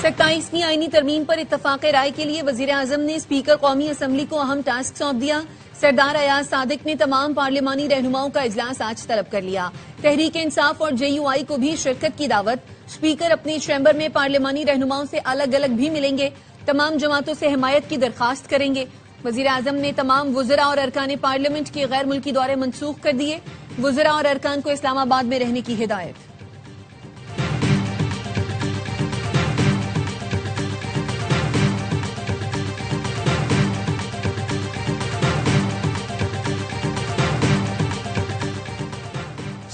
27ویں آئینی ترمیم پر اتفاق رائے کے لیے وزیر اعظم نے اسپیکر قومی اسمبلی کو اہم ٹاسک سونپ دیا۔ سردار ایاز صادق نے تمام پارلیمانی رہنماؤں کا اجلاس آج طلب کر لیا۔ تحریک انصاف اور JUI کو بھی شرکت کی دعوت۔ اسپیکر اپنے چیمبر میں پارلیمانی رہنماؤں سے الگ الگ بھی ملیں گے، تمام جماعتوں سے حمایت کی درخواست کریں گے۔ وزیر اعظم نے تمام وزراء اور ارکان پارلیمنٹ کے غیر ملکی دورے منسوخ کر دیے۔ وزراء اور ارکان کو اسلام آباد میں رہنے کی ہدایت۔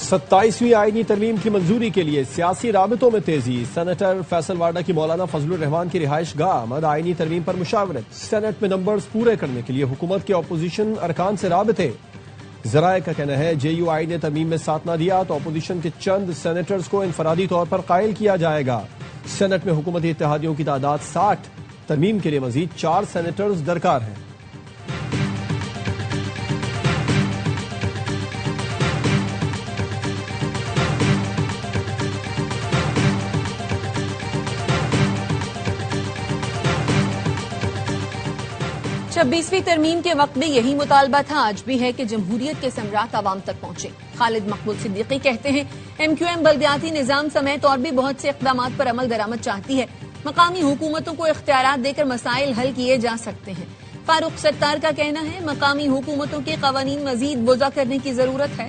27ویں آئینی ترمیم کی منظوری کے لیے سیاسی رابطوں میں تیزی۔ سینیٹر فیصل وارڈا کی مولانا فضل الرحمان کی رہائش گاہ مد آئینی ترمیم پر مشاورت۔ سینٹ میں نمبرز پورے کرنے کے لیے حکومت کے اپوزیشن ارکان سے رابطے۔ ذرائع کا کہنا ہے JUI نے ترمیم میں ساتھ نہ دیا تو اپوزیشن کے چند سینیٹرز کو انفرادی طور پر قائل کیا جائے گا۔ سینٹ میں حکومتی اتحادیوں کی تعداد 60۔ ترمیم کے لیے مزید 4 سینیٹرز درکار ہیں۔ چھبیسویں ترمیم کے وقت بھی یہی مطالبہ تھا، آج بھی ہے کہ جمہوریت کے ثمرات عوام تک پہنچے۔ خالد مقبول صدیقی کہتے ہیں MQM بلدیاتی نظام سمیت اور بھی بہت سے اقدامات پر عمل درآمد چاہتی ہے۔ مقامی حکومتوں کو اختیارات دے کر مسائل حل کیے جا سکتے ہیں۔ فاروق ستار کا کہنا ہے مقامی حکومتوں کے قوانین مزید وضع کرنے کی ضرورت ہے۔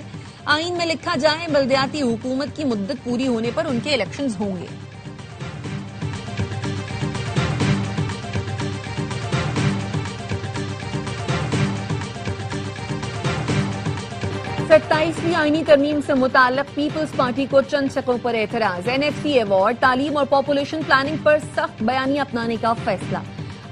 آئین میں لکھا جائے بلدیاتی حکومت کی مدت پوری ہونے پر ان کے الیکشنز ہوں گے۔ ستائیسویں آئینی ترمیم سے متعلق پیپلز پارٹی کو چند شقوں پر اعتراض۔ NFC ایوارڈ، تعلیم اور پاپولیشن پلاننگ پر سخت بیانیہ اپنانے کا فیصلہ۔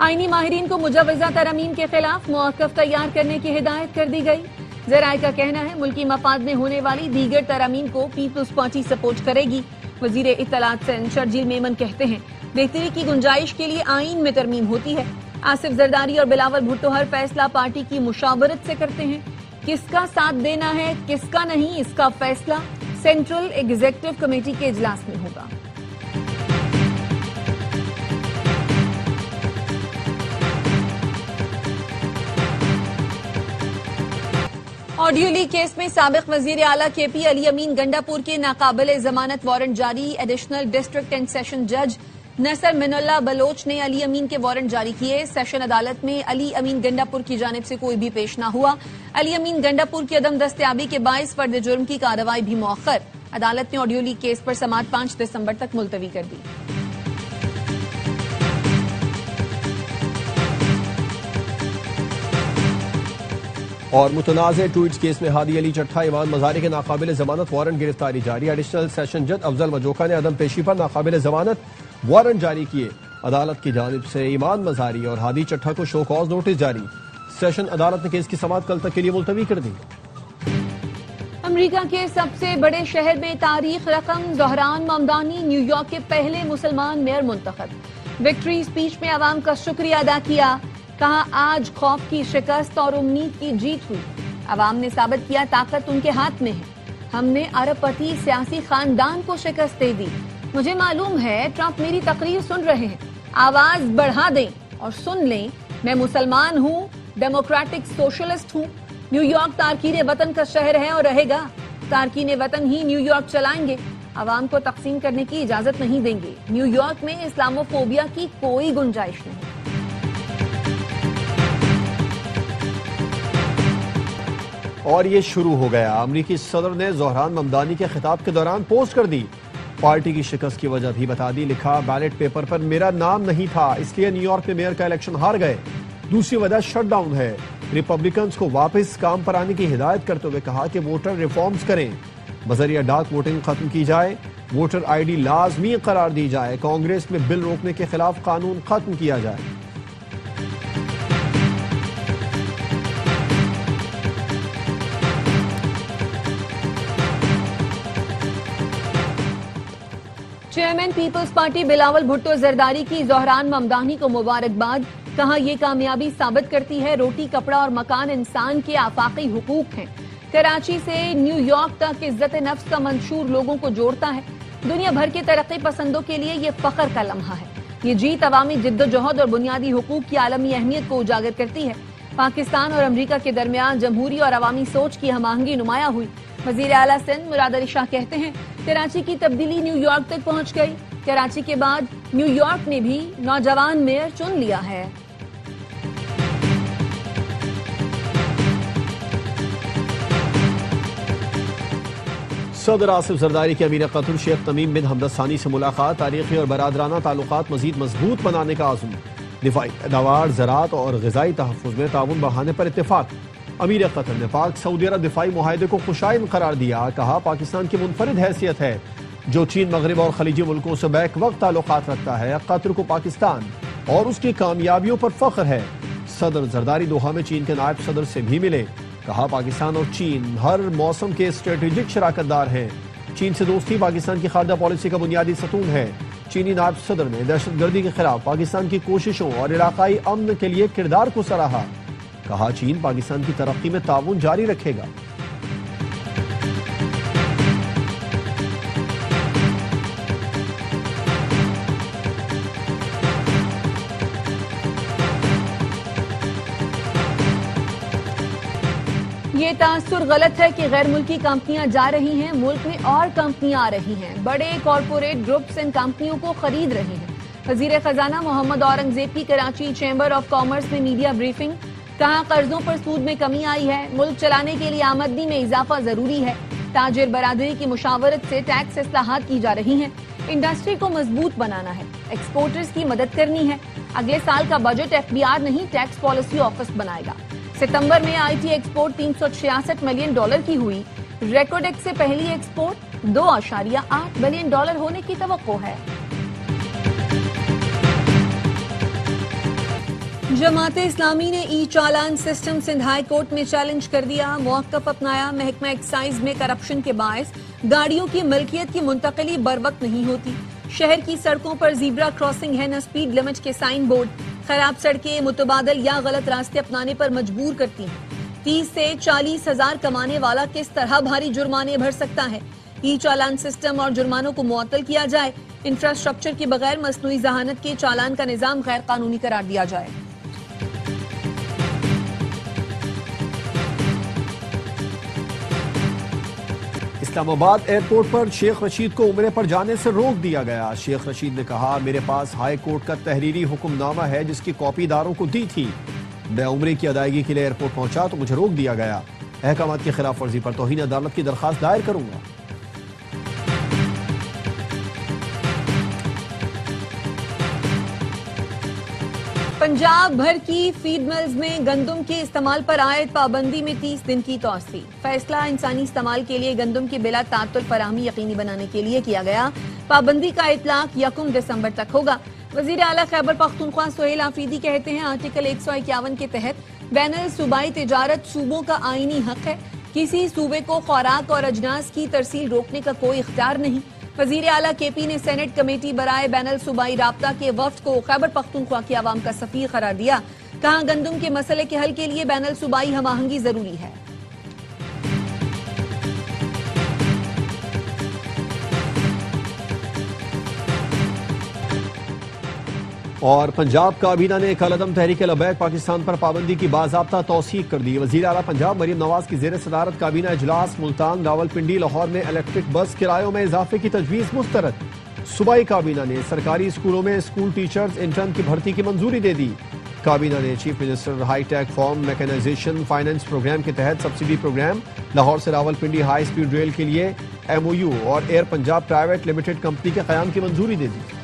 آئینی ماہرین کو مجوزہ ترامیم کے خلاف موقف تیار کرنے کی ہدایت کر دی گئی۔ ذرائع کا کہنا ہے ملکی مفاد میں ہونے والی دیگر ترامیم کو پیپلز پارٹی سپورٹ کرے گی۔ وزیر اطلاعات شرجیل میمن کہتے ہیں بہتری کی گنجائش کے لیے آئین میں ترمیم ہوتی ہے۔ آصف زرداری اور بلاول بھٹو ہر فیصلہ پارٹی کی مشاورت سے کرتے ہیں۔ کس کا ساتھ دینا ہے کس کا نہیں، اس کا فیصلہ سینٹرل ایگزیکٹو کمیٹی کے اجلاس میں ہوگا۔ آڈیو لیک کیس میں سابق وزیر اعلیٰ KP علی امین گنڈا پور کے ناقابل ضمانت وارنٹ جاری۔ ایڈیشنل ڈسٹرکٹ اینڈ سیشن جج نصر من اللہ بلوچ نے علی امین کے وارنٹ جاری کیے۔ سیشن عدالت میں علی امین گنڈا پور کی جانب سے کوئی بھی پیش نہ ہوا۔ علی امین گنڈا پور کی عدم دستیابی کے باعث فرد جرم کی کارروائی بھی مؤخر۔ عدالت نے آڈیو لیک کیس پر سماعت 5 دسمبر تک ملتوی کر دی۔ اور متنازع ٹویٹس کیس میں ہادی علی چٹھا ایمان مزاری کے ناقابل ضمانت وارنٹ گرفتاری جاری۔ ایڈیشنل سیشن جج افضل مجوکا نے عدم پیشی پر ناقابل ضمانت وارنٹ جاری کیے۔ عدالت کی جانب سے ایمان مزاری اور ہادی چٹھا کو شو کاز نوٹس جاری۔ سیشن عدالت نے کیس کی سماعت کل تک کے لیے ملتوی کر دی۔ امریکہ کے سب سے بڑے شہر میں تاریخ رقم، زہران ممدانی نیو یارک کے پہلے مسلمان میئر منتخب۔ وکٹری اسپیچ میں عوام کا شکریہ ادا کیا، کہا آج خوف کی شکست اور امید کی جیت ہوئی۔ عوام نے ثابت کیا طاقت ان کے ہاتھ میں ہے۔ ہم نے ارب پتی سیاسی خاندان کو شکست دے دی۔ مجھے معلوم ہے ٹرمپ میری تقریر سن رہے ہیں، آواز بڑھا دیں اور سن لیں، میں مسلمان ہوں، ڈیموکریٹک سوشلسٹ ہوں۔ نیو یارک تارکین وطن کا شہر ہے اور رہے گا۔ تارکین وطن ہی نیو یارک چلائیں گے، عوام کو تقسیم کرنے کی اجازت نہیں دیں گے۔ نیو یارک میں اسلاموفوبیا کی کوئی گنجائش نہیں۔ اور یہ شروع ہو گیا۔ امریکی صدر نے زہران ممدانی کے خطاب کے دوران پوسٹ کر دی۔ پارٹی کی شکست کی وجہ بھی بتا دی، لکھا بیلٹ پیپر پر میرا نام نہیں تھا اس لیے نیو یارک میں میئر کا الیکشن ہار گئے۔ دوسری وجہ شٹ ڈاؤن ہے۔ ریپبلکنز کو واپس کام پر آنے کی ہدایت کرتے ہوئے کہا کہ ووٹر ریفارمز کریں، بذریعہ ڈاک ووٹنگ ختم کی جائے، ووٹر ID لازمی قرار دی جائے، کانگریس میں بل روکنے کے خلاف قانون ختم کیا جائے۔ Chairman Peoples Party Bilawal Bhutto Zardari کی زہران ممدانی کو مبارکباد، کہا یہ کامیابی ثابت کرتی ہے روٹی کپڑا اور مکان انسان کے آفاقی حقوق ہیں۔ کراچی سے نیو یارک تک عزت نفس کا منشور لوگوں کو جوڑتا ہے۔ دنیا بھر کے ترقی پسندوں کے لیے یہ فخر کا لمحہ ہے۔ یہ جیت عوامی جدوجہد اور بنیادی حقوق کی عالمی اہمیت کو اجاگر کرتی ہے۔ پاکستان اور امریکہ کے درمیان جمہوری اور عوامی سوچ کی ہم آہنگی نمایاں ہوئی۔ وزیر اعلیٰ سندھ مراد علی شاہ کہتے ہیں کراچی کی تبدیلی نیو یارک تک پہنچ گئی۔ کراچی کے بعد نیو یارک نے بھی نوجوان میئر چن لیا ہے۔ صدر آصف زرداری کے امیر قطر شیخ تمیم بن حمد الثانی سے ملاقات، تاریخی اور برادرانہ تعلقات مزید مضبوط بنانے کا عزم، دفاعی پیداوار، زراعت اور غذائی تحفظ میں تعاون بڑھانے پر اتفاق۔ امیر قطر نے پاک سعودی عرب دفاعی معاہدے کو خوشائن قرار دیا، کہا پاکستان کی منفرد حیثیت ہے جو چین، مغرب اور خلیجی ملکوں سے بیک وقت تعلقات رکھتا ہے۔ قطر کو پاکستان اور اس کی کامیابیوں پر فخر ہے۔ صدر زرداری دوحہ میں چین کے نائب صدر سے بھی ملے، کہا پاکستان اور چین ہر موسم کے اسٹریٹجک شراکت دار ہیں۔ چین سے دوستی پاکستان کی خارجہ پالیسی کا بنیادی ستون ہے۔ چینی نائب صدر نے دہشت گردی کے خلاف پاکستان کی کوششوں اور علاقائی امن کے لیے کردار کو سراہا، کہا چین پاکستان کی ترقی میں تعاون جاری رکھے گا۔ یہ تاثر غلط ہے کہ غیر ملکی کمپنیاں جا رہی ہیں، ملک میں اور کمپنیاں آ رہی ہیں، بڑے کارپوریٹ گروپس ان کمپنیوں کو خرید رہے ہیں۔ وزیر خزانہ محمد اورنگزیب کی کراچی چیمبر آف کامرس میں میڈیا بریفنگ، کہا قرضوں پر سود میں کمی آئی ہے، ملک چلانے کے لیے آمدنی میں اضافہ ضروری ہے، تاجر برادری کی مشاورت سے ٹیکس اصلاحات کی جا رہی ہیں، انڈسٹری کو مضبوط بنانا ہے، ایکسپورٹرز کی مدد کرنی ہے، اگلے سال کا بجٹ ایف بی آر نہیں ٹیکس پالیسی آفس بنائے گا۔ ستمبر میں آئی ٹی ایکسپورٹ $366 ملین کی ہوئی، ریکارڈ ایکٹ سے پہلی ایکسپورٹ $2.8 بلین ہونے کی توقع ہے۔ جماعت اسلامی نے ای چالان سسٹم سندھ ہائی کورٹ میں چیلنج کر دیا، موقف اپنایا، محکمہ ایکسائز میں کرپشن کے باعث گاڑیوں کی ملکیت کی منتقلی بر وقت نہیں ہوتی، شہر کی سڑکوں پر زیبرا کراسنگ ہے نہ سپیڈ لمٹ کے سائن بورڈ، خراب سڑکیں متبادل یا غلط راستے اپنانے پر مجبور کرتی ہیں، 30 سے 40 ہزار کمانے والا کس طرح بھاری جرمانے بھر سکتا ہے، ای چالان سسٹم اور جرمانوں کو معطل کیا جائے، انفراسٹرکچر کے بغیر مصنوعی ذہانت کے چالان کا نظام غیر قانونی قرار دیا جائے۔ اسلام آباد ایئرپورٹ پر شیخ رشید کو عمرے پر جانے سے روک دیا گیا۔ شیخ رشید نے کہا میرے پاس ہائی کورٹ کا تحریری حکم نامہ ہے جس کی کاپی اداروں کو دی تھی، میں عمرے کی ادائیگی کے لیے ایئرپورٹ پہنچا تو مجھے روک دیا گیا، احکامات کی خلاف ورزی پر توہین عدالت کی درخواست دائر کروں گا۔ پنجاب بھر کی فیڈ ملز میں گندم کے استعمال پر عائد پابندی میں 30 دن کی توسیع، فیصلہ انسانی استعمال کے لیے گندم کی بلا تعطل فراہمی یقینی بنانے کے لیے کیا گیا، پابندی کا اطلاق 1 دسمبر تک ہوگا۔ وزیر اعلیٰ خیبر پختونخوا سہیل آفریدی کہتے ہیں آرٹیکل 151 کے تحت بین الصوبائی تجارت صوبوں کا آئینی حق ہے، کسی صوبے کو خوراک اور اجناس کی ترسیل روکنے کا کوئی اختیار نہیں۔ وزیر اعلیٰ کے پی نے سینٹ کمیٹی برائے بین الصوبائی رابطہ کے وفد کو خیبر پختونخوا کی عوام کا سفیر قرار دیا، کہا گندم کے مسئلے کے حل کے لیے بین الصوبائی ہم آہنگی ضروری ہے۔ اور پنجاب کابینہ نے کالعدم تحریک لبیک پاکستان پر پابندی کی باضابطہ توثیق کر دی۔ وزیر اعلیٰ پنجاب مریم نواز کی زیر صدارت کابینہ اجلاس ملتان، راولپنڈی، لاہور میں الیکٹرک بس کرایوں میں اضافے کی تجویز مسترد۔ صوبائی کابینہ نے سرکاری اسکولوں میں اسکول ٹیچرز انٹرن کی بھرتی کی منظوری دے دی۔ کابینہ نے chief minister high tech farm mechanisation finance programme کے تحت سبسڈی پروگرام، لاہور سے راولپنڈی ہائی سپیڈ ریل کے لیے MOU اور air Punjab private limited company کے قیام کی منظوری دے دی۔